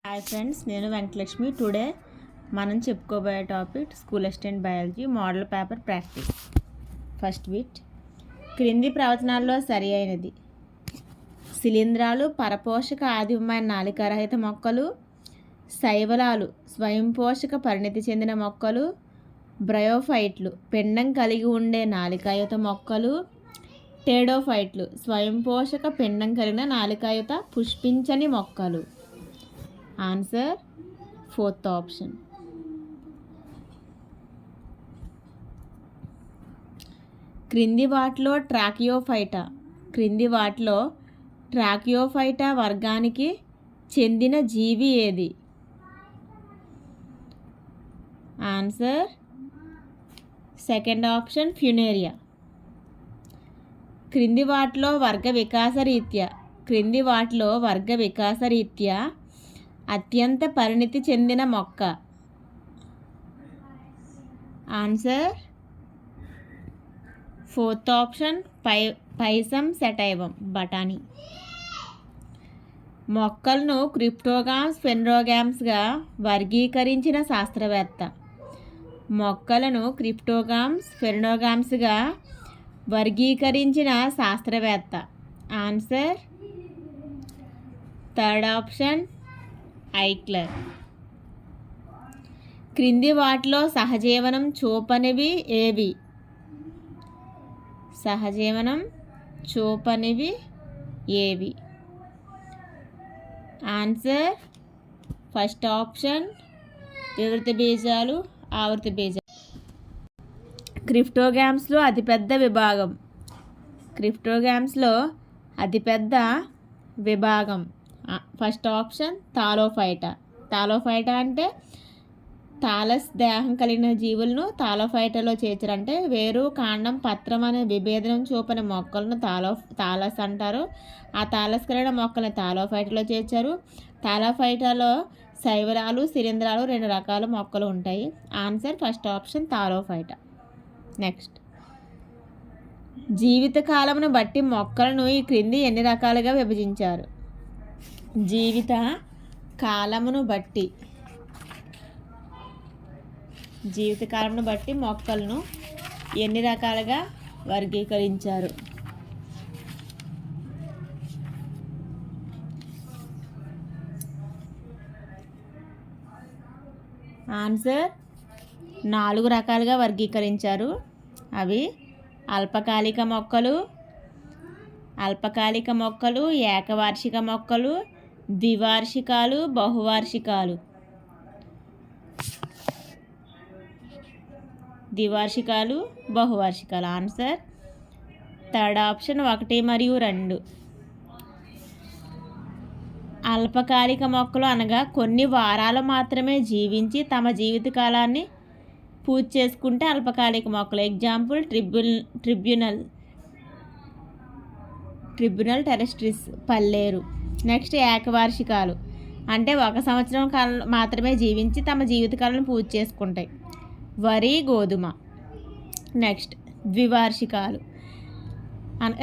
Hi friends, నేను Venkatalakshmi. Today మనం చెప్పుకోబోయే topic school assistant biology model paper practice. First bit, క్రింది ప్రవచనాల్లో సరి అయినది: శిలీంధ్రాలు పరపోషక ఆదిమమైన నాళికారహిత మొక్కలు, శైవలాలు స్వయంపోషక పరిణతి చెందిన మొక్కలు, బ్రయోఫైట్లు పిండం కలిగి ఉండే నాళికాయుత మొక్కలు, టేడోఫైట్లు స్వయంపోషక పిండం కలిగిన నాళికాయుత పుష్పించని మొక్కలు. Answer fourth option. క్రింది వాటిలో ట్రాకియోఫైటా వర్గానికి చెందిన జీవి ఏది? Answer second option, Funaria. క్రింది వాటిలో వర్గ వికాస రీత్యా అత్యంత పరిణితి చెందిన మొక్క. Answer fourth option, Pisum sativum, బఠానీ. మొక్కలను క్రిప్టోగామ్స్, ఫెనోగామ్స్గా వర్గీకరించిన శాస్త్రవేత్త. Answer third option, Eichler. క్రింది వాటిలో సహజీవనం చూపనివి ఏవి? ఆన్సర్ ఫస్ట్ ఆప్షన్, వివృత బీజాలు, ఆవృత బీజాలు. క్రిప్టోగామ్స్లో అతిపెద్ద విభాగం ఫస్ట్ ఆప్షన్, థాలోఫైటా అంటే థాలస్ దేహం కలిగిన జీవులను థాలోఫైటాలో చేర్చారంటే వేరు, కాండం, పత్రం అనే విభేదనం చూపని మొక్కలను థాలస్ అంటారు. ఆ థాలస్ కలిగిన మొక్కలను థాలోఫైటాలో చేర్చారు. థాలోఫైటాలో శైవలాలు, శిలీంధ్రాలు 2 రకాల మొక్కలు ఉంటాయి. Answer first option, Thallophyta. Next, జీవిత కాలమును బట్టి మొక్కలను ఈ క్రింది ఎన్ని రకాలుగా విభజించారు? జీవిత కాలమును బట్టి మొక్కలను ఎన్ని రకాలుగా వర్గీకరించారు? ఆన్సర్ 4 రకాలుగా వర్గీకరించారు. అవి అల్పకాలిక మొక్కలు, ఏకవార్షిక మొక్కలు, ద్వివార్షికాలు, బహువార్షికాలు. ఆన్సర్ థర్డ్ ఆప్షన్, 1 మరియు 2. అల్పకాలిక మొక్కలు అనగా కొన్ని వారాలు మాత్రమే జీవించి తమ జీవితకాలాన్ని పూర్తి చేసుకుంటే అల్పకాలిక మొక్కలు. ఎగ్జాంపుల్, ట్రిబ్యునల్ టెరెస్ట్రిస్, పల్లేరు. నెక్స్ట్, ఏకవార్షికాలు అంటే 1 సంవత్సరం కాలం మాత్రమే జీవించి తమ జీవితకాలను పూర్తి చేసుకుంటాయి. వరి, గోధుమ. నెక్స్ట్, ద్వివార్షికాలు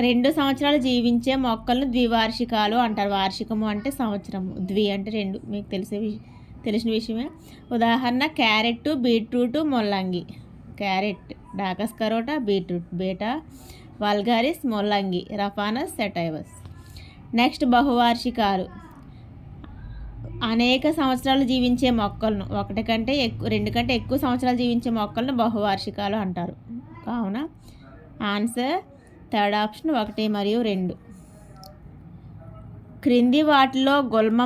2 సంవత్సరాలు జీవించే మొక్కలను ద్వివార్షికాలు అంటారు. వార్షికము అంటే సంవత్సరము, ద్వి అంటే 2, మీకు తెలిసిన విషయమే. ఉదాహరణ, క్యారెట్, బీట్రూట్, ముల్లంగి. క్యారెట్ డాకస్ కరోటా, బీట్రూట్ బేటా వల్గారిస్, ముల్లంగి రఫానస్ సెటైవస్. నెక్స్ట్, బహువార్షికాలు అనేక సంవత్సరాలు జీవించే మొక్కలను 2 కంటే ఎక్కువ సంవత్సరాలు జీవించే మొక్కలను బహువార్షికాలు అంటారు. కావున ఆన్సర్ థర్డ్ ఆప్షన్, 1 మరియు 2. క్రింది వాటిలో గుల్మ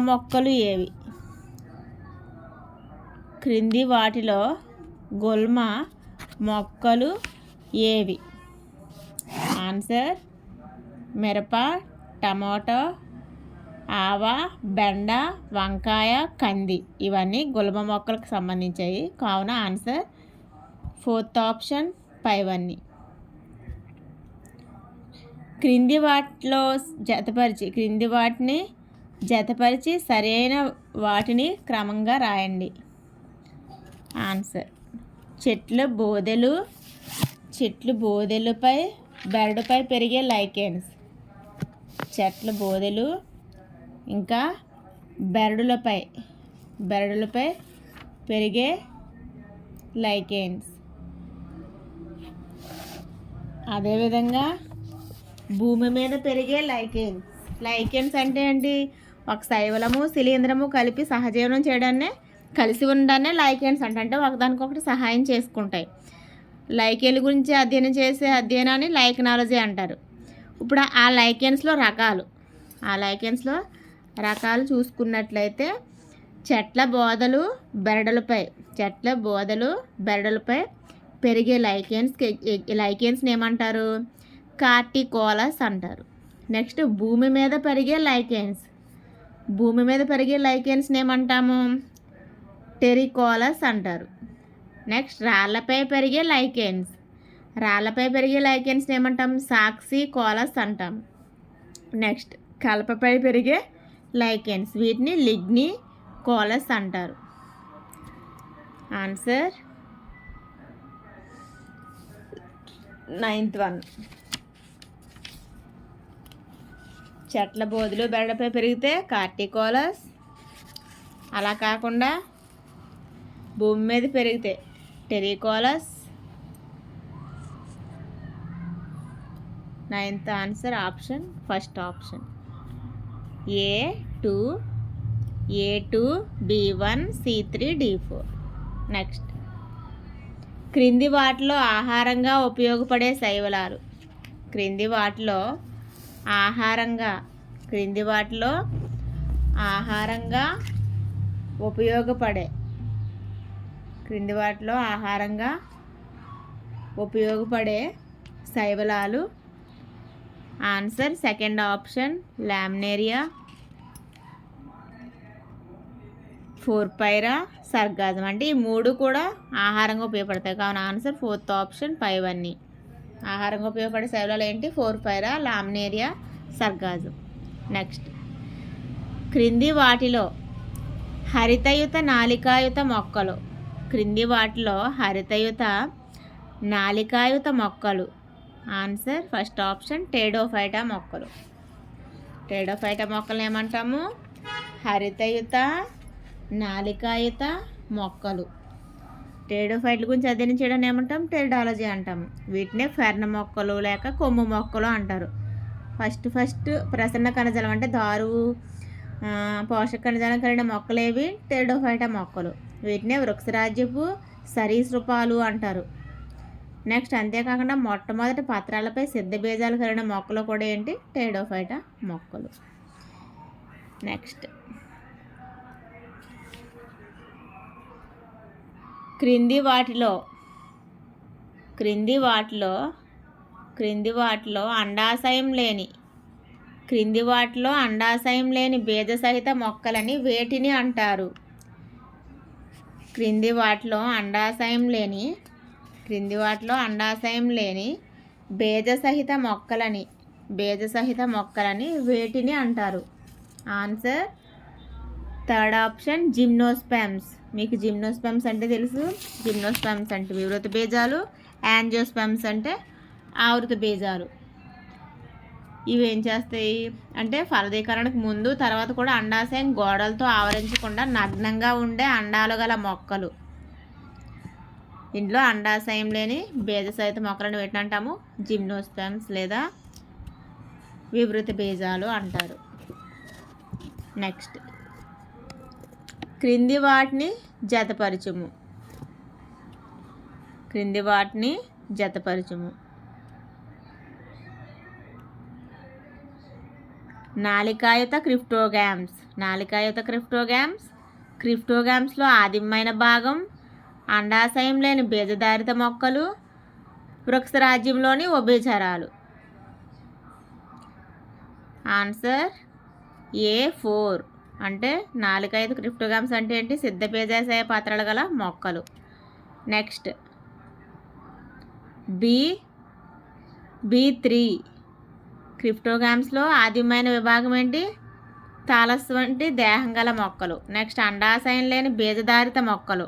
మొక్కలు ఏవి? ఆన్సర్ మిరప, టమాటో, ఆవ, బెండ, వంకాయ, కంది. ఇవన్నీ గుల్మ మొక్కలకు సంబంధించాయి. కావున ఆన్సర్ ఫోర్త్ ఆప్షన్, పైవన్నీ. క్రింది వాటిని జతపరిచి సరైన వాటిని క్రమంగా రాయండి. ఆన్సర్, చెట్లు బోదెలుపై బెరడుపై పెరిగే లైకెన్స్. చెట్ల బోదెలు ఇంకా బెరడులపై బెరడులపై పెరిగే లైకెన్స్. అదేవిధంగా భూమి మీద పెరిగే లైకెన్స్. లైకెన్స్ అంటే ఏంటి? ఒక శైవలము శిలీంధ్రము కలిపి సహజీవనం చేయడాన్నే, కలిసి ఉండడాన్నే లైకెన్స్ అంటే ఒకదానికొకటి సహాయం చేసుకుంటాయి. లైకెన్ల గురించి అధ్యయనం చేసే అధ్యయనాన్ని లైకెనాలజీ అంటారు. ఇప్పుడు ఆ లైకెన్స్లో రకాలు చూసుకున్నట్లయితే చెట్ల బోదలు బెరడులపై పెరిగే లైకెన్స్ని ఏమంటారు? కార్టికోలస్ అంటారు. నెక్స్ట్ భూమి మీద పెరిగే లైకెన్స్ని ఏమంటాము? టెరికోలస్ అంటారు. నెక్స్ట్ రాళ్ళపై పెరిగే లైకెన్స్ని ఏమంటాం? సాక్సికోలస్ అంటాం. నెక్స్ట్ కలపపై పెరిగే లైకెన్స్, వీటిని లిగ్నికోలస్ అంటారు. Answer 9th one. చెట్ల బోధులు బెరడుపై పెరిగితే కార్టికోలస్, అలా కాకుండా భూమి మీద పెరిగితే terricolous. 9th answer option first option A2, B1, C3, D4. Next క్రింది వాటిలో ఆహారంగా ఉపయోగపడే శైవలాలు. క్రింది వాటిలో ఆహారంగా ఉపయోగపడే శైవలాలు. Answer second option Laminaria, Porphyra, Sargassum. అంటే ఈ మూడు కూడా ఆహారంగా ఉపయోగపడతాయి కావున ఆన్సర్ 4th ఆప్షన్ పైవన్నీ. ఆహారంగా ఉపయోగపడే శైవలాలు ఏంటి? ఫోర్పైరా, లామినేరియా, సర్గాజం. నెక్స్ట్ క్రింది వాటిలో హరితయుత నాలికాయుత మొక్కలు. ఆన్సర్ ఫస్ట్ ఆప్షన్ టేడోఫైటా మొక్కలు. టేడోఫైటా మొక్కలను ఏమంటాము? హరితయుత నాలికాయుత మొక్కలు. టేడోఫైట్ల గురించి అధ్యయనం చేయడం ఏమంటాం? టెరిడాలజీ అంటాము. వీటినే ఫెర్న మొక్కలు లేక కొమ్ము మొక్కలు అంటారు. ఫస్ట్ ప్రసన్న కణజాలం అంటే దారువు పోషక కణజాలం కలిగిన మొక్కలేవి? టెరిడోఫైటా మొక్కలు. వీటినే వృక్షరాజ్యపు సరీసృపాలు అంటారు. నెక్స్ట్ అంతేకాకుండా మొట్టమొదటి పత్రాలపై సిద్ధ బీజాలు కలిగిన మొక్కలు కూడా ఏంటి? టెరిడోఫైటా మొక్కలు. నెక్స్ట్ క్రింది వాటిలో అండాశయం లేని బీజ సహిత మొక్కలని వేటిని అంటారు? క్రింది వాటిలో అండాశయం లేని బీజ సహిత మొక్కలని వేటిని అంటారు? Answer third option gymnosperms. మీకు జిమ్నోస్పెమ్స్ అంటే తెలుసు. జిమ్నోస్పెమ్స్ అంటే వివృత బీజాలు, యాంజియోస్పెమ్స్ అంటే ఆవృత బీజాలు. ఇవి ఏం చేస్తాయి అంటే ఫలదీకరణకు ముందు తర్వాత కూడా అండాశయం గోడలతో ఆవరించకుండా నగ్నంగా ఉండే అండాలు గల మొక్కలు. ఇంట్లో అండాశయం లేని బీజ సహిత మొక్కలను వేటిని అంటాము? జిమ్నోస్పెమ్స్ లేదా వివృత బీజాలు అంటారు. నెక్స్ట్ క్రింది వాటిని జతపరచుము. నాలికాయుత క్రిప్టోగామ్స్లో ఆదిమైన భాగం అండాశయం లేని బీజధారిత మొక్కలు, వృక్షరాజ్యంలోని ఉభయచరాలు. ఆన్సర్ A4 అంటే నాలికాయుత క్రిప్టోగామ్స్ అంటే ఏంటి? సిద్ధ బీజాశయ పత్రాలు గల మొక్కలు. నెక్స్ట్ B3 క్రిప్టోగామ్స్లో ఆదిమైన విభాగం ఏంటి? థాలస్ వంటి దేహం గల మొక్కలు. నెక్స్ట్ అండాశయం లేని బీజధారిత మొక్కలు.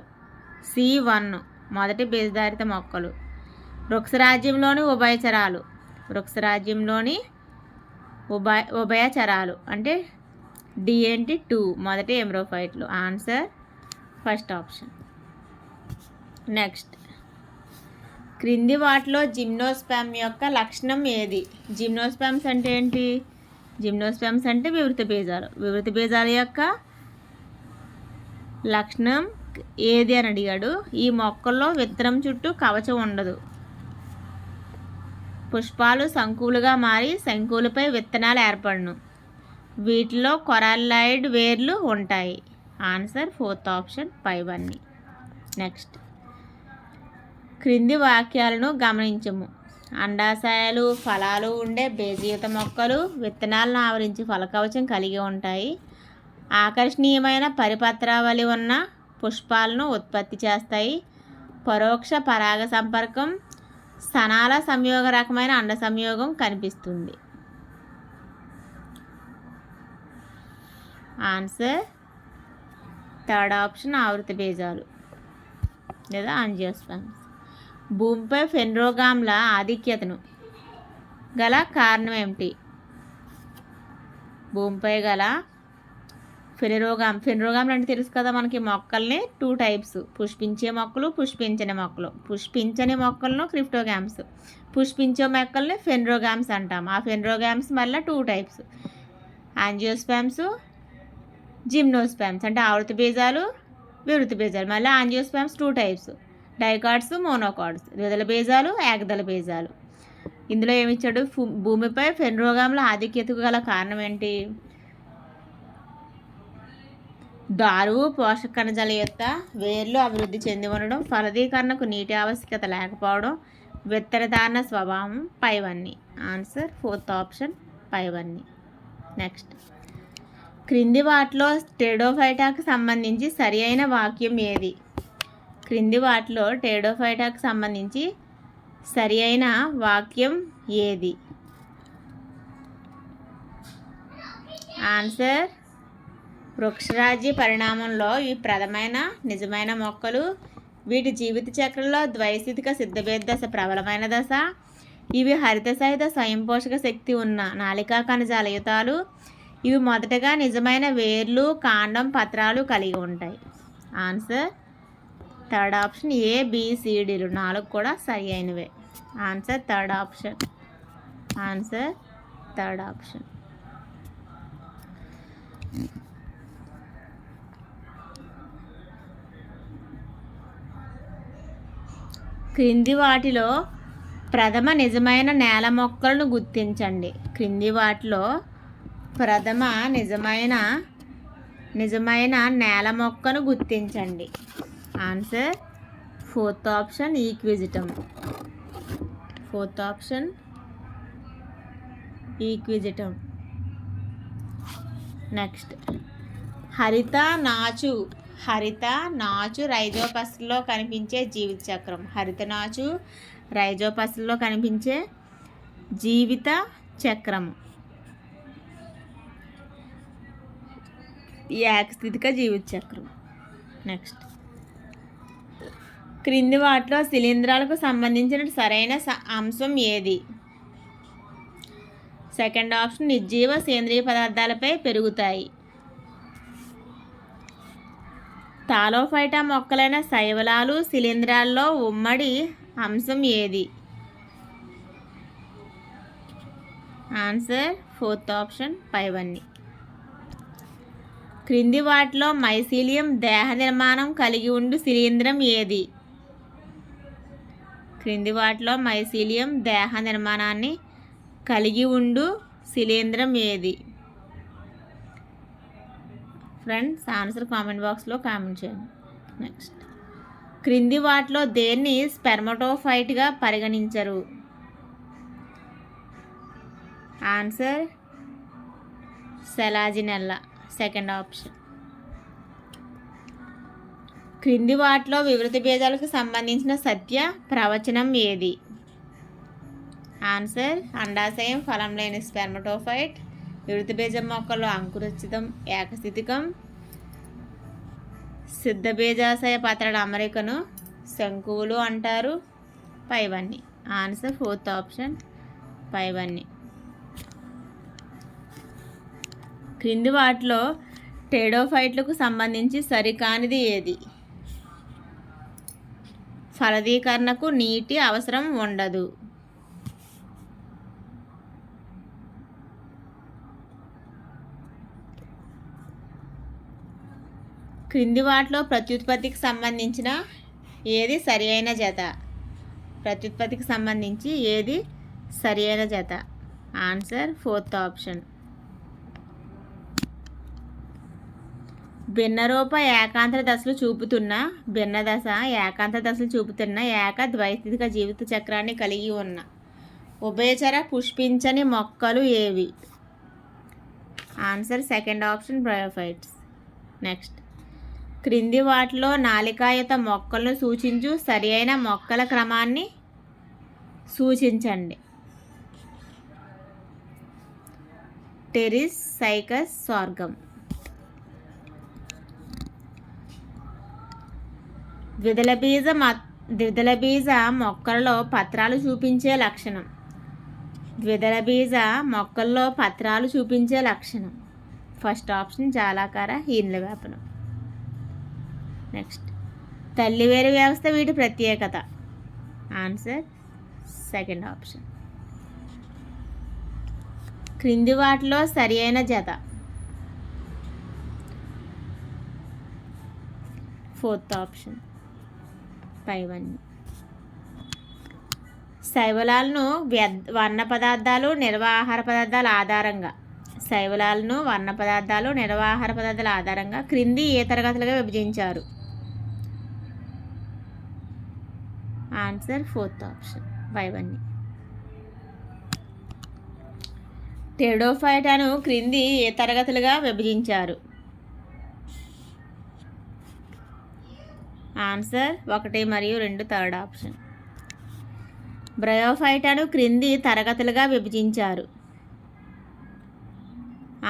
C1 మొదటి బీజధారిత మొక్కలు. వృక్షరాజ్యంలోని ఉభయచరాలు అంటే D ఏంటి? 2 మొదటి ఎమ్రోఫైట్లు. Answer first option. నెక్స్ట్, క్రింది వాటిలో జిమ్నోస్పెర్మ్ యొక్క లక్షణం ఏది? జిమ్నోస్పెర్మ్స్ అంటే ఏంటి? జిమ్నోస్పెర్మ్స్ అంటే వివృత బీజాలు. వివృత బీజాల యొక్క లక్షణం ఏది అని అడిగాడు. ఈ మొక్కల్లో విత్తనం చుట్టూ కవచం ఉండదు. పుష్పాలు శంకువులుగా మారి శంకువులపై విత్తనాలు ఏర్పడును. వీటిలో కొరాల్లాయిడ్ వేర్లు ఉంటాయి. ఆన్సర్ ఫోర్త్ ఆప్షన్ పైవన్నీ. నెక్స్ట్, క్రింది వాక్యాలను గమనించము. అండాశయాలు ఫలాలు ఉండే బీజయుత మొక్కలు విత్తనాలను ఆవరించి ఫలకవచం కలిగి ఉంటాయి. ఆకర్షణీయమైన పరిపత్రావళి ఉన్న పుష్పాలను ఉత్పత్తి చేస్తాయి. పరోక్ష పరాగ సంపర్కం స్తనాల సంయోగ రకమైన అండ సంయోగం కనిపిస్తుంది. ఆన్సర్ థర్డ్ ఆప్షన్ ఆవృత బీజాలు లేదా యాంజియోస్పెర్మ్స్. భూమిపై ఫెనోగామ్ల ఆధిక్యతను గల కారణం ఏమిటి? భూమిపై గల ఫెనోగామ్లు అంటే తెలుసు కదా మనకి. మొక్కల్ని 2 టైప్స్, పుష్పించే మొక్కలు, పుష్పించని మొక్కలు. పుష్పించని మొక్కలను క్రిప్టోగామ్స్, పుష్పించే మొక్కల్ని ఫెనోగామ్స్ అంటాం. ఆ ఫెనోగామ్స్ మళ్ళీ 2 టైప్స్, యాంజియోస్పెర్మ్స్, జిమ్నోస్పెర్మ్స్. అంటే ఆవృత బీజాలు, వివృత బీజాలు. మళ్ళీ యాంజియోస్పెర్మ్స్ 2 టైప్స్, డైకాట్స్, మోనోకాట్స్. ద్విదళ బీజాలు, ఏకదళ బీజాలు. ఇందులో ఏమిచ్చాడు? భూమిపై ఫెనోగామ్ల ఆధిక్యతకు గల కారణం ఏంటి? దారువు పోషక కణజాల యొక్క వేర్లు అభివృద్ధి చెంది ఉండడం, ఫలదీకరణకు నీటి ఆవశ్యకత లేకపోవడం, విత్తనధారణ స్వభావం, పైవన్నీ. ఆన్సర్ ఫోర్త్ ఆప్షన్ పైవన్నీ. నెక్స్ట్, క్రింది వాటిలో టెరిడోఫైటాకు సంబంధించి సరి అయిన వాక్యం ఏది? క్రింది వాటిలో టెరిడోఫైటాకు సంబంధించి సరి అయిన వాక్యం ఏది? ఆన్సర్ వృక్షరాజ్య పరిణామంలో ఇవి ప్రథమైన నిజమైన మొక్కలు. వీటి జీవిత చక్రంలో ద్వైస్థితిక సిద్ధభేద దశ ప్రబలమైన దశ. ఇవి హరిత సహిత స్వయం పోషక శక్తి ఉన్న నాళికా కణజాలయుతాలు. ఇవి మొదటగా నిజమైన వేర్లు, కాండం, పత్రాలు కలిగి ఉంటాయి. Answer third option A, B, C, డిలు 4 కూడా సరి అయినవే. Answer third option. Answer third option. క్రింది వాటిలో ప్రథమ నిజమైన నేల మొక్కలను గుర్తించండి. క్రింది వాటిలో ప్రథమ నిజమైన నేల మొక్కను గుర్తించండి. Answer fourth option Equisetum. Fourth option Equisetum. Next, హరిత నాచు రైజోపస్లో కనిపించే జీవిత చక్రం. హరిత నాచు రైజోపస్లో కనిపించే జీవిత చక్రము ఏకస్థితిక జీవిత చక్రం. నెక్స్ట్, క్రింది వాటిలో శిలీంధ్రాలకు సంబంధించిన సరైన అంశం ఏది? సెకండ్ ఆప్షన్ నిర్జీవ సేంద్రియ పదార్థాలపై పెరుగుతాయి. థాలోఫైటా మొక్కలైన శైవలాలు శిలీంధ్రాల్లో ఉమ్మడి అంశం ఏది? ఆన్సర్ ఫోర్త్ ఆప్షన్ పైవన్నీ. క్రింది వాటిలో మైసీలియం దేహ నిర్మాణం కలిగి ఉండు శిలీంధ్రం ఏది? క్రింది వాటిలో మైసీలియం దేహ నిర్మాణాన్ని కలిగి ఉండు శిలీంధ్రం ఏది? ఫ్రెండ్స్ ఆన్సర్ కామెంట్ బాక్స్లో కామెంట్ చేయండి. నెక్స్ట్, క్రింది వాటిలో దేన్ని స్పెర్మటోఫైట్గా పరిగణించరు? Answer Selaginella, second option. క్రింది వాటిలో వివృత బీజాలకు సంబంధించిన సత్య ప్రవచనం ఏది? ఆన్సర్ అండాశయం ఫలం లేని స్పెర్మటోఫైట్. వివృత బీజం మొక్కల్లో అంకురోచితం ఏకస్థితికం. సిద్ధ బీజాశయ పత్రాల అమరికను శంకువులు అంటారు. పైవన్నీ. ఆన్సర్ ఫోర్త్ ఆప్షన్ పైవన్నీ. క్రింది వాటిలో టెరిడోఫైట్లకు సంబంధించి సరికానిది ఏది? ఫలదీకరణకు నీటి అవసరం ఉండదు. క్రింది వాటిలో ప్రత్యుత్పత్తికి సంబంధించిన ఏది సరి అయిన జత? ప్రత్యుత్పత్తికి సంబంధించి ఏది సరి అయిన జత? Answer 4th option. భిన్నరూప ఏకాంతర దశలు చూపుతున్న ఏకాంతర దశలు చూపుతున్న ద్వైస్థితిక జీవిత చక్రాన్ని కలిగి ఉన్న ఉభయచర పుష్పించని మొక్కలు ఏవి? Answer 2nd option bryophytes. Next, క్రింది వాటిలో నాలికాయుత మొక్కలను సూచించు సరి అయిన మొక్కల క్రమాన్ని సూచించండి. Pteris, cycas, Sargam. ద్విదళ బీజ మొక్కలలో పత్రాలు చూపించే లక్షణం. ద్విదళ మొక్కల్లో పత్రాలు చూపించే లక్షణం. ఫస్ట్ ఆప్షన్ జాలాకార హీన్ల వ్యాపనం. నెక్స్ట్, తల్లివేరు వ్యవస్థ వీటి ప్రత్యేకత. Answer 2nd option. క్రింది వాటిలో సరి అయిన జత. 4th ఆప్షన్ పైవన్నీ. శైవలాలను వర్ణ పదార్థాలు నిర్వాహార పదార్థాల ఆధారంగా క్రింది ఏ తరగతులుగా విభజించారు? ఆన్సర్ 4th ఆప్షన్ పైవన్నీ. టెరిడోఫైటాను క్రింది ఏ తరగతులుగా విభజించారు? ఆన్సర్ 1 మరియు 2 థర్డ్ ఆప్షన్. బ్రయోఫైటాను క్రింది తరగతులుగా విభజించారు?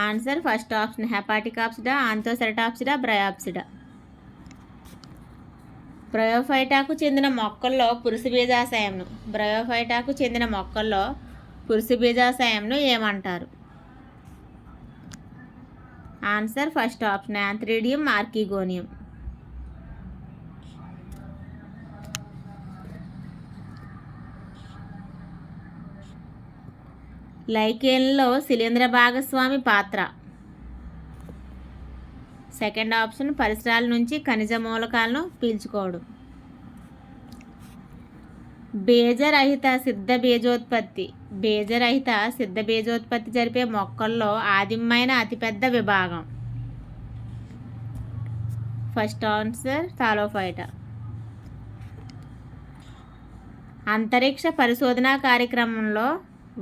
Answer first option Hepaticopsida, Anthocerotopsida, Bryopsida. బ్రయోఫైటాకు చెందిన మొక్కల్లో పురుష బీజాశయంను ఏమంటారు? Answer first option antheridium archegonium. లైకేన్లో శిలీంద్ర భాగస్వామి పాత్ర. 2nd ఆప్షన్ పరిసరాల నుంచి ఖనిజ మూలకాలను పీల్చుకోవడం. బీజరహిత సిద్ధ బీజోత్పత్తి జరిపే మొక్కల్లో ఆదిమైన అతిపెద్ద విభాగం. First answer Thallophyta. అంతరిక్ష పరిశోధనా కార్యక్రమంలో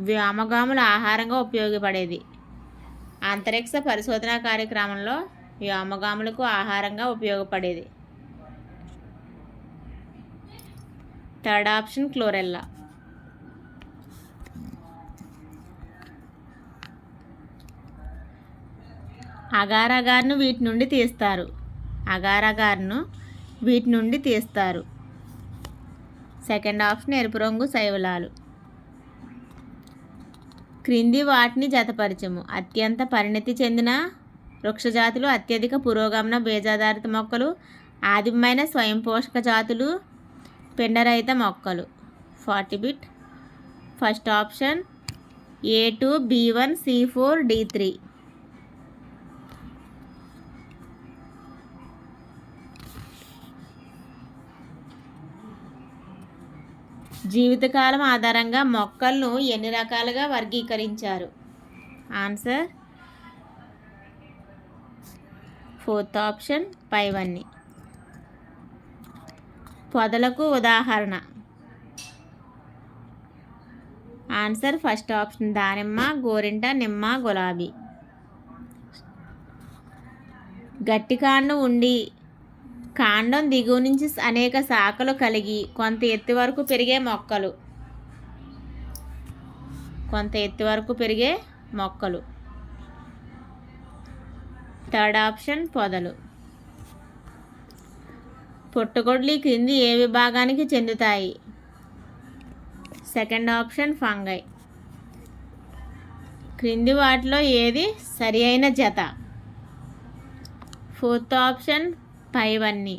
వ్యోమగాములు ఆహారంగా ఉపయోగపడేది. వ్యోమగాములకు ఆహారంగా ఉపయోగపడేది. Third option chlorella. అగారగార్ను వీటి నుండి తీస్తారు. 2nd ఆప్షన్ ఎరుపు రంగు శైవలాలు. క్రింది వాటిని జతపరచము. అత్యంత పరిణతి చెందిన వృక్షజాతులు, అత్యధిక పురోగమన బీజాధారిత మొక్కలు, ఆదిమైన స్వయం పోషక జాతులు, పిండరహిత మొక్కలు. 40 bit. First option A2, B1, C4, D3. జీవితకాలం ఆధారంగా మొక్కలను ఎన్ని రకాలుగా వర్గీకరించారు? ఆన్సర్ 4th ఆప్షన్ పైవన్నీ. పొదలకు ఉదాహరణ. ఆన్సర్ ఫస్ట్ ఆప్షన్ దానిమ్మ, గోరింట, నిమ్మ, గులాబీ. గట్టి కాండం ఉండి కాండం దిగువ నుంచి అనేక శాఖలు కలిగి కొంత ఎత్తు వరకు పెరిగే మొక్కలు. థర్డ్ ఆప్షన్ పొదలు. పుట్టగొడ్లు క్రింది ఏ విభాగానికి చెందుతాయి? 2nd option fungi. క్రింది వాటిలో ఏది సరి అయిన జత? ఫోర్త్ ఆప్షన్ పైవన్నీ.